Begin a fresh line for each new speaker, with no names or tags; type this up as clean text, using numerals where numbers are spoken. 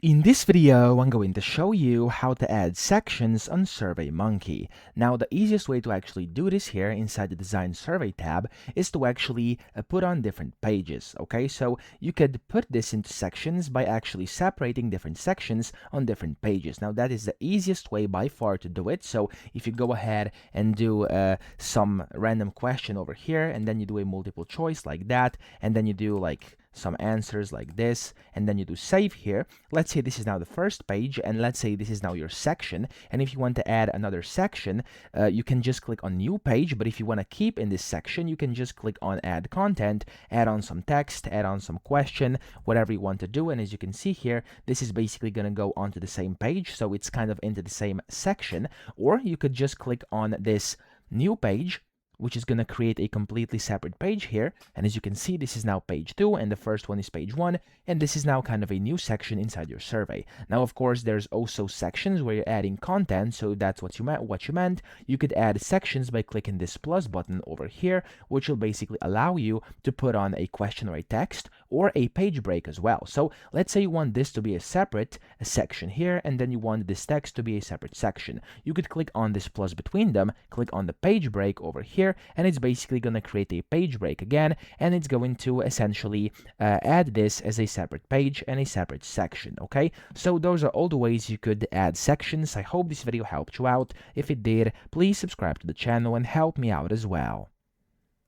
In this video, I'm going to show you how to add sections on SurveyMonkey. Now, the easiest way to actually do this here inside the Design Survey tab is to actually put on different pages, okay? So you could put this into sections by actually separating different sections on different pages. Now, that is the easiest way by far to do it. So if you go ahead and do some random question over here, and then you do a multiple choice like that, and then you do like some answers like this, and then you do save here. Let's say this is now the first page, and let's say this is now your section, and if you want to add another section, you can just click on new page. But if you want to keep in this section, you can just click on add content, add on some text, add on some question, whatever you want to do. And as you can see here, this is basically going to go onto the same page, so it's kind of into the same section. Or you could just click on this new page, which is going to create a completely separate page here. And as you can see, this is now page 2, and the first one is page 1, and this is now kind of a new section inside your survey. Now, of course, there's also sections where you're adding content, so that's what you meant. You could add sections by clicking this plus button over here, which will basically allow you to put on a question or a text or a page break as well. So let's say you want this to be a separate section here, and then you want this text to be a separate section. You could click on this plus between them, click on the page break over here, and it's basically going to create a page break again, and it's going to essentially add this as a separate page and a separate section. Okay, so those are all the ways you could add sections. I hope this video helped you out. If it did, please subscribe to the channel and help me out as well.